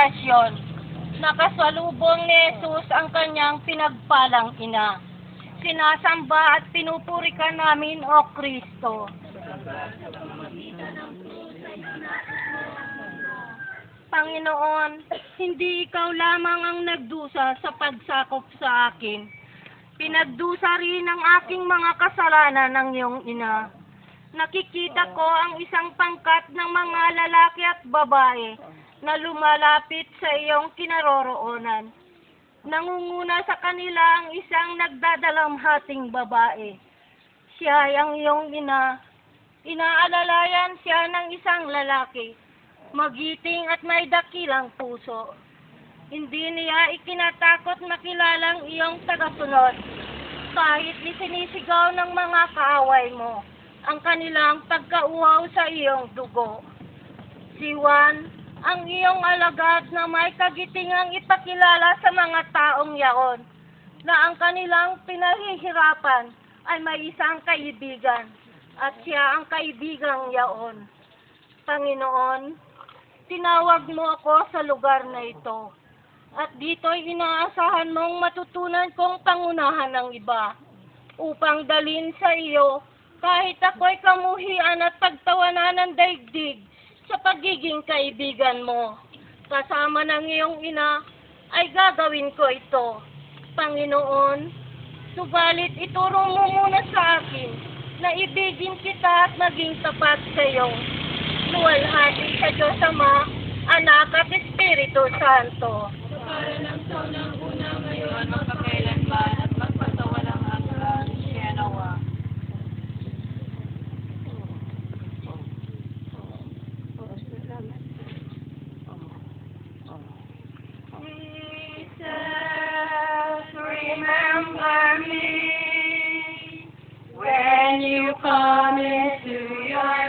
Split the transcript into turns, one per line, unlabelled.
selebrasyon. Nakasalubong ni Jesus ang kanyang pinagpalang ina. Sinasamba at pinupuri ka namin, O Kristo. Panginoon, hindi ikaw lamang ang nagdusa sa pagsakop sa akin. Pinagdusa rin ang aking mga kasalanan ng iyong ina. Nakikita ko ang isang pangkat ng mga lalaki at babae na lumalapit sa iyong kinaroroonan. Nangunguna sa kanila ang isang nagdadalamhating babae. Siya ay ang iyong ina. Inaalalayan siya ng isang lalaki, magiting at may dakilang puso. Hindi niya ikinatakot makilalang iyong tagasunod, kahit isinisigaw ng mga kaaway mo ang kanilang pagkauhaw sa iyong dugo. Si Juan, ang iyong alagad na may kagitingang ipakilala sa mga taong yaon, na ang kanilang pinahihirapan ay may isang kaibigan, at siya ang kaibigang yaon. Panginoon, tinawag mo ako sa lugar na ito, at dito'y inaasahan mong matutunan kong pangunahan ng iba, upang dalhin sa iyo kahit ako'y kamuhian at pagtawanan ng daigdig sa pagiging kaibigan mo. Kasama ng iyong ina ay gagawin ko ito. Panginoon, subalit ituro mo muna sa akin na ibigin kita at maging tapat sa iyo. Luwalhati sa Diyos Ama, Anak at Espiritu Santo.
Sa ngalan ng taon ng una ngayon, magpakailanman at magpatawalang hanggan. Siya nawa.
Jesus, remember me when you come into your